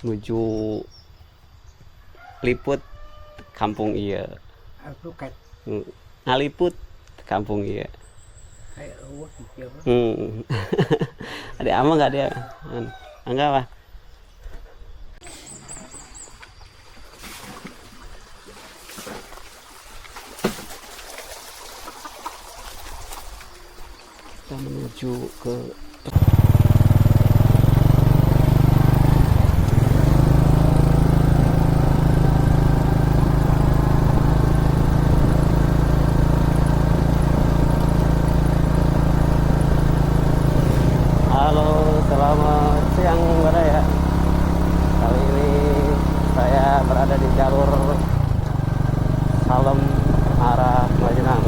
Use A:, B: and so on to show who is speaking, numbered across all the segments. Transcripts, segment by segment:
A: Menuju Liput kampung iya.
B: Aku kat
A: Ngaliput kampung iya.
B: kayak ruwet gitu.
A: Ada ama nggak dia? Enggak apa? Kita menuju ke Halo, selamat siang Baraya. Kali ini saya berada di jalur Salem arah Majenang.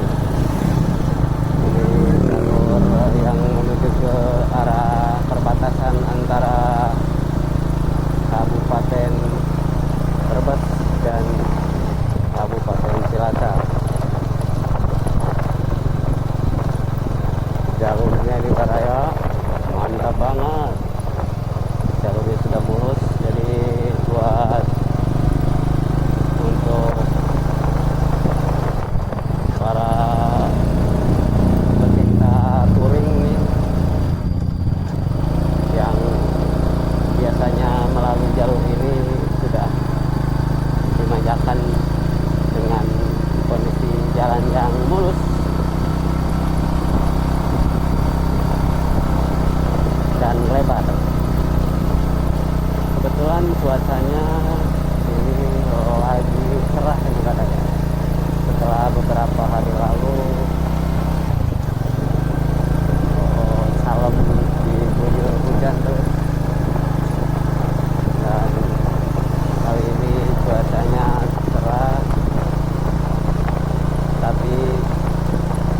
A: Ini jalur yang menuju ke arah perbatasan antara Kabupaten Brebes dan Kabupaten Cilacap. Jalurnya di Baraya mantap banget, jalurnya sudah mulus, jadi buat untuk para pecinta touring nih yang biasanya melalui jalur ini sudah dimanjakan dengan kondisi jalan yang mulus dan lebar. Kebetulan cuacanya ini lagi cerah ini katanya. Setelah beberapa hari lalu Salem diguyur hujan terus, dan kali ini cuacanya cerah tapi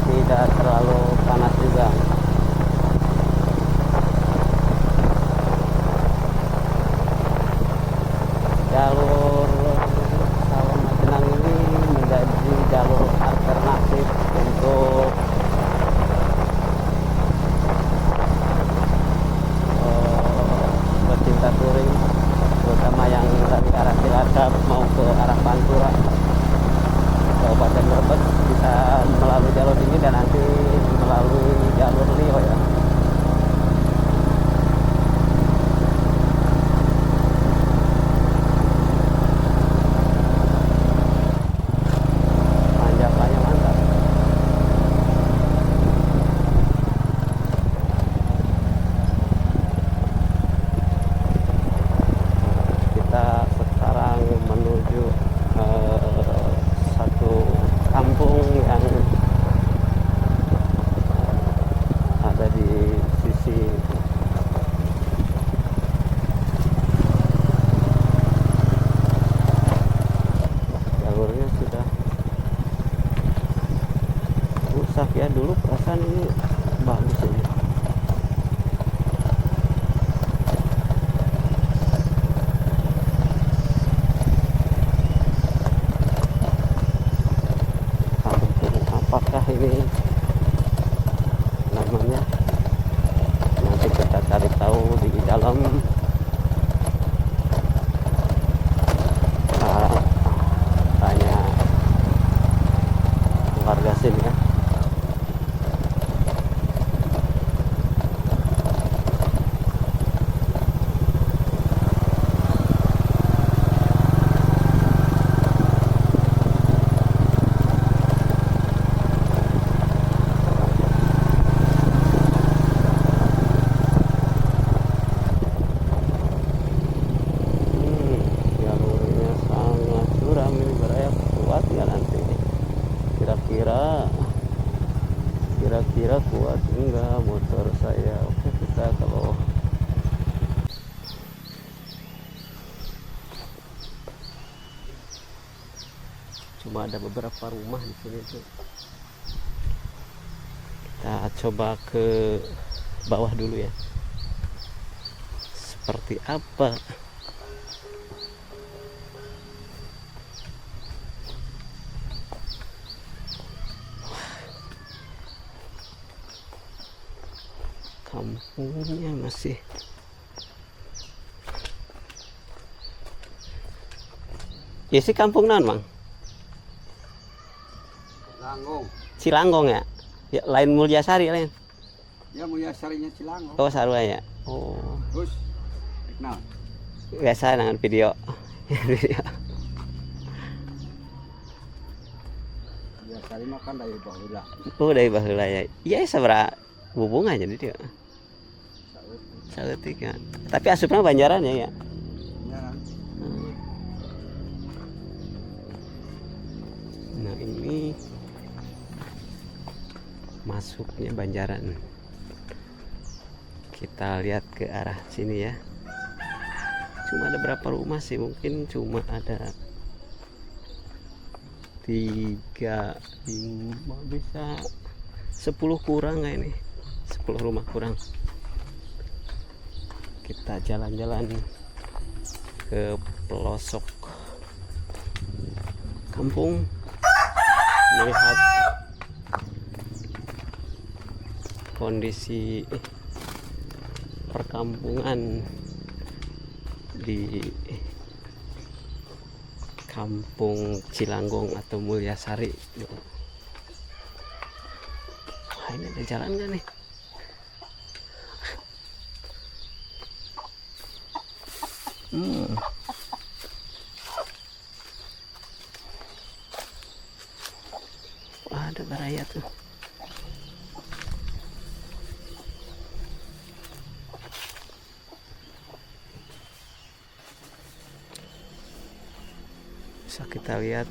A: tidak terlalu panas juga. Jalur Salem Majenang ini menjadi jalur alternatif untuk pecinta touring, terutama yang dari arah Cilacap mau ke arah Pantura, Kabupaten Brebes, bisa melalui jalur ini dan nanti melalui jalur Lio ya. Tanjakannya mantap. Kita sekarang menuju satu kampung yang ada di sisi jalurnya sudah rusak ya. Dulu perasaan ini bagus ini. Kampung apakah ini namanya? Nanti kita cari tahu di dalam. Tanya warga sini ya. Jalurnya sangat curam ini Baraya, kuat nggak nanti? Kira-kira kuat enggak motor saya? Oke, kita kalau cuma ada beberapa rumah di sini tuh. Kita coba ke bawah dulu ya. Seperti apa? Kampungnya masih Isi kampung naon, Mang?
B: Langgong.
A: Cilanggong ya? Ya lain Mulyasari lain.
B: Ya Mulia Sarinya Cilanggong.
A: Oh, sarua ya. Oh.
B: Terus kenal.
A: Biasa dengan video. Video.
B: Mulia Sari mah kan dari baheula.
A: Oh, dari baheula ya. Iya, sabaraha hubungannya dia.
B: Saeutik.
A: Saeutik ya. Tapi asupna Banjaran ya.
B: Ya.
A: Nah, ini masuknya Banjaran. Kita lihat ke arah sini ya. Cuma ada berapa rumah sih? Mungkin cuma ada 3, 5, bisa 10 kurang nggak ini? 10 rumah kurang. Kita jalan-jalan ke pelosok kampung melihat kondisi perkampungan di Kampung Cilanggong atau Mulyasari. Wah, ini ada jalan nggak nih? Wah, ada baraya tuh. Bisa kita lihat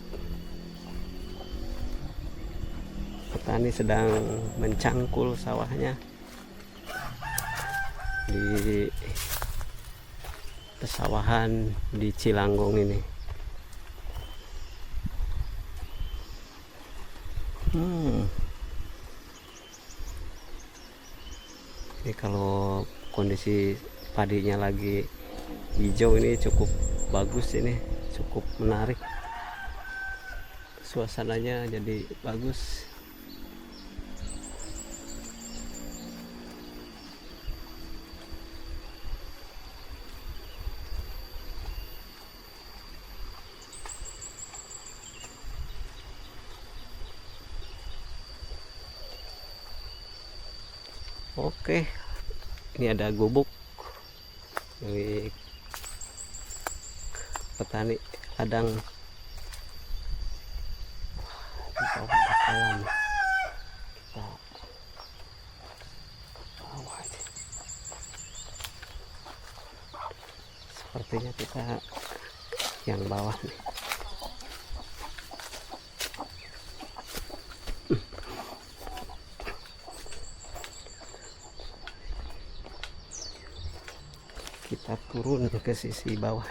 A: petani sedang mencangkul sawahnya di pesawahan di Cilanggong ini. Ini kalau kondisi padinya lagi hijau ini cukup bagus, ini cukup menarik, suasananya jadi bagus. Oke, ini ada gubuk milik petani ladang. Kita bakalan bawa aja. Sepertinya kita yang bawah nih. Kita turun ke sisi bawah.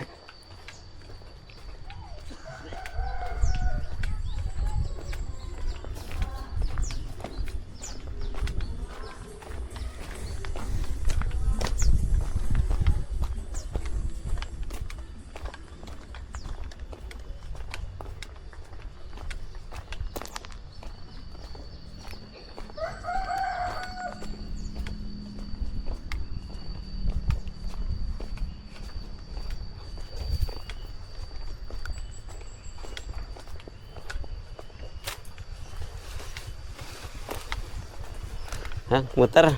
A: Hah, muter.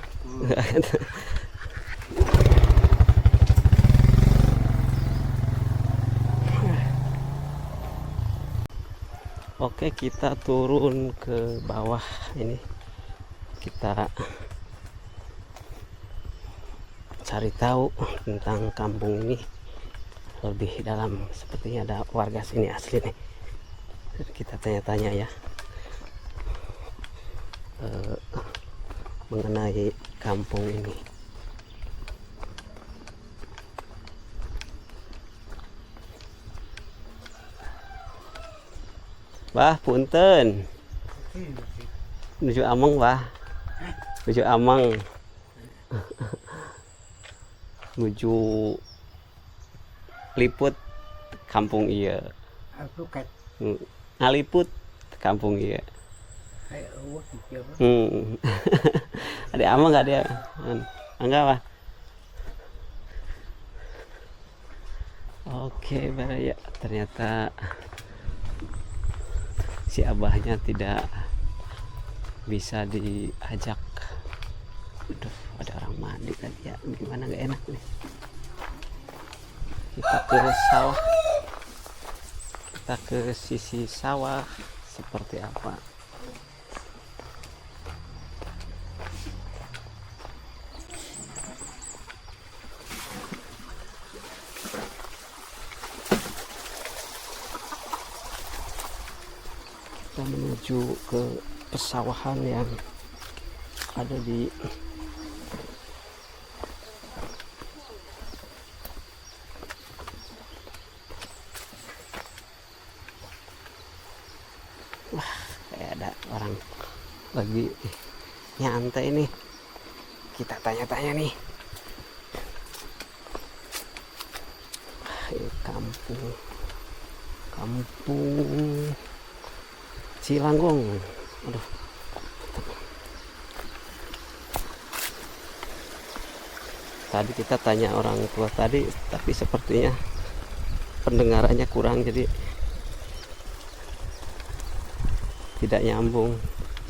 A: Oke, kita turun ke bawah ini. Kita cari tahu tentang kampung ini lebih dalam. Sepertinya ada warga sini asli nih. Kita tanya-tanya ya mengenai kampung ini. Bah, punten. Nuju Amang, bah. Nuju Amang. Nuju Liput kampung iya.
B: Aku kat
A: Ngaliput kampung iya.
B: kayak eueuh di dieu.
A: Ada Amang nggak dia? Enggak, bah. Oke, ya ternyata si abahnya tidak bisa diajak. Aduh, ada orang mandi tadi ya, gimana nggak enak nih. Kita ke sawah, kita ke sisi sawah seperti apa. Kita menuju ke pesawahan yang ada di kayak ada orang lagi nyantai nih. Kita tanya-tanya nih. Kampung Cilanggong. Aduh. Tadi kita tanya orang tua tadi, tapi sepertinya pendengarannya kurang, jadi tidak nyambung.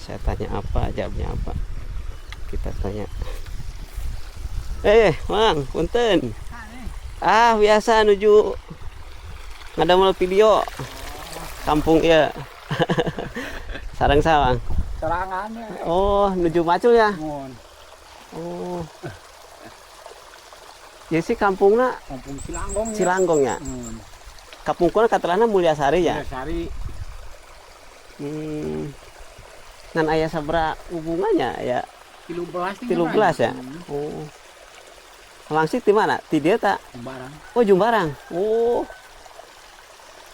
A: Saya tanya apa, jawabnya apa. Kita tanya, Mang, punten. Biasa nuju ngadamel video kampung ya. Sarang sawang.
B: Serangannya.
A: Oh, nuju Macul ya.
B: Mohon.
A: Oh. Ya sih kampungnya
B: Kampung Cilanggong.
A: Cilanggong ya. Kampungnya katelana Mulyasari ya.
B: Mulyasari.
A: Ngan ayah sabra hubungannya ya.
B: 13
A: ya. Oh. Langsung di mana? Di dia tak?
B: Jumbarang.
A: Oh, Jumbarang. Oh.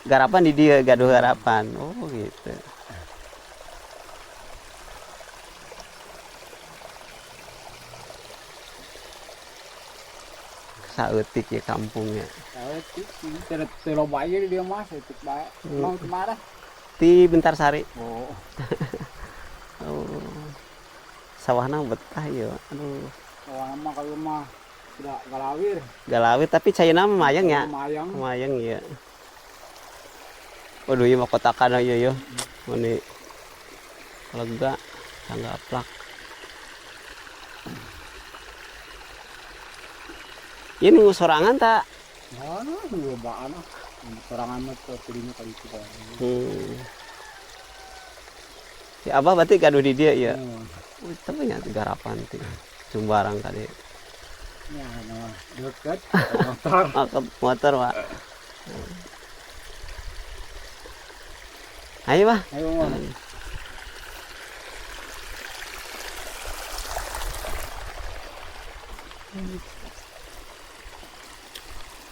A: Garapan di dia, gaduh garapan. Oh, gitu. Saeutik ya kampungnya.
B: Saeutik, telo bae dia mas, itu bae. Mau kemana?
A: Di Bentarsari.
B: Oh.
A: Oh. Sawahna betah ya. Aduh.
B: Sawahna mah kalau mah tidak galawir.
A: Galawir tapi cayeuna mah mayang ya.
B: Mayang
A: ya. Waduh, ieu mah kotakan ieu ya. Ini lega, tangga aplak. Ini sorangan tak?
B: Mana lobaan ah. Sorangan mah kulinya kali itu kan.
A: Si Abah berarti gaduh di dia ya. Tapi nya garapan teh. Jumbarang tadi.
B: Ya, nah, dekat motor.
A: Motor, Pak. Ayo, Pak.
B: Ayo,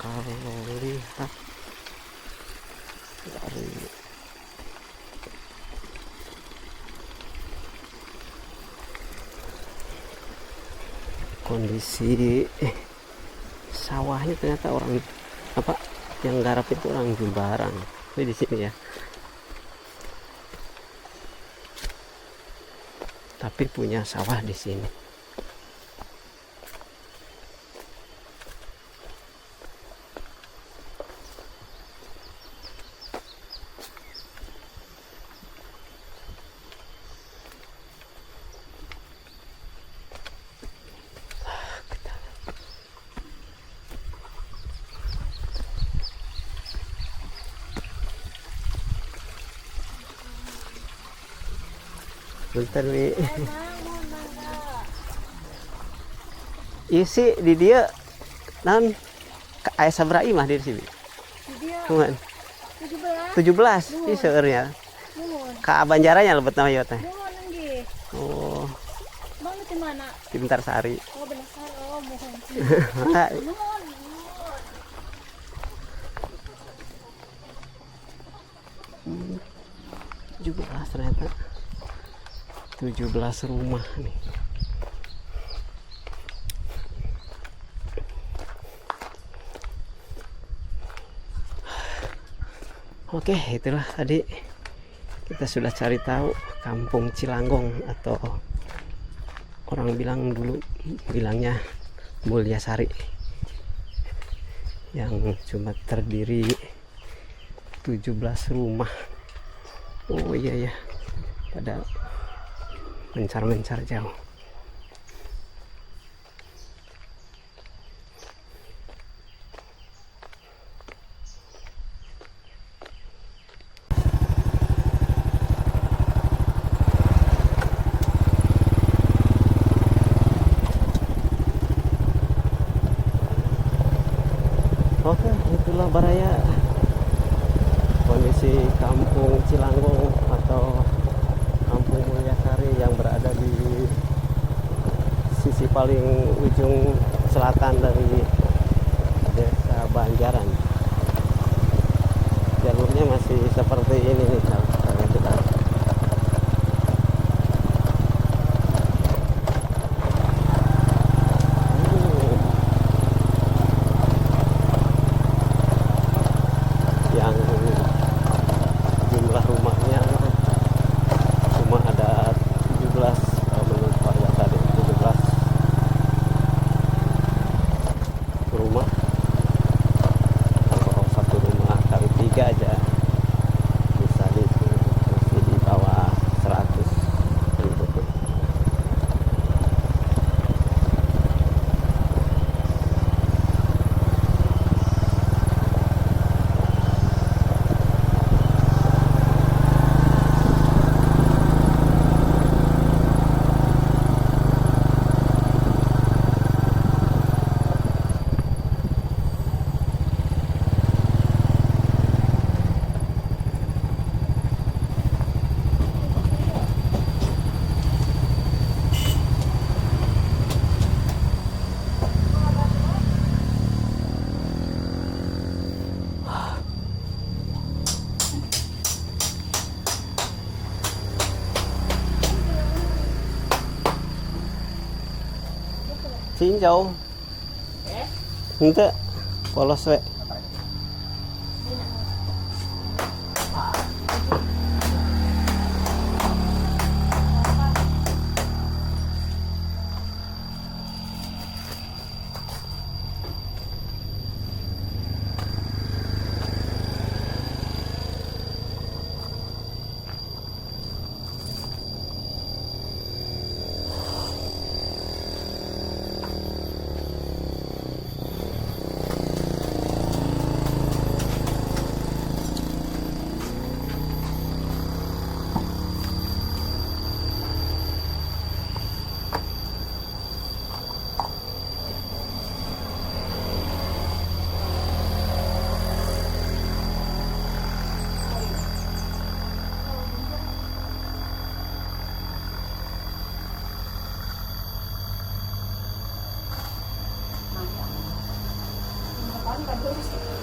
A: kalau lihat dari kondisi sawahnya, ternyata orang apa yang garap itu orang Jumbarang. Ini di sini ya, tapi punya sawah di sini. Bentar nih. Isi di dia non ayah sabrai mah di sini.
C: Di dia
A: Cuman 17 di seurnya. Ka Banjaranya lebet nama ieu teh. Oh,
C: Bang di mana?
A: di Bentarsari.
C: Oh, benar. Oh, mohon.
A: 17 ternyata. 17 rumah nih. Oke, itulah tadi kita sudah cari tahu Kampung Cilanggong, atau orang bilang dulu bilangnya Mulyasari. yang cuma terdiri 17 rumah. Oh iya ya, pada mencar-mencar jauh. Oke, itulah Baraya, kondisi kampung Cilanggung atau kampung Mulyasari yang berada di sisi paling ujung selatan dari desa Banjaran. Jalurnya masih seperti ini nih, kalau kita yang jumlah rumahnya cuma ada 17, menurut warga tadi 17 rumah. Kalau satu rumah kali 3 aja bisa masih di bawah 100 penduduk. Xin chào. Hente, polos we.
C: Kan bagus.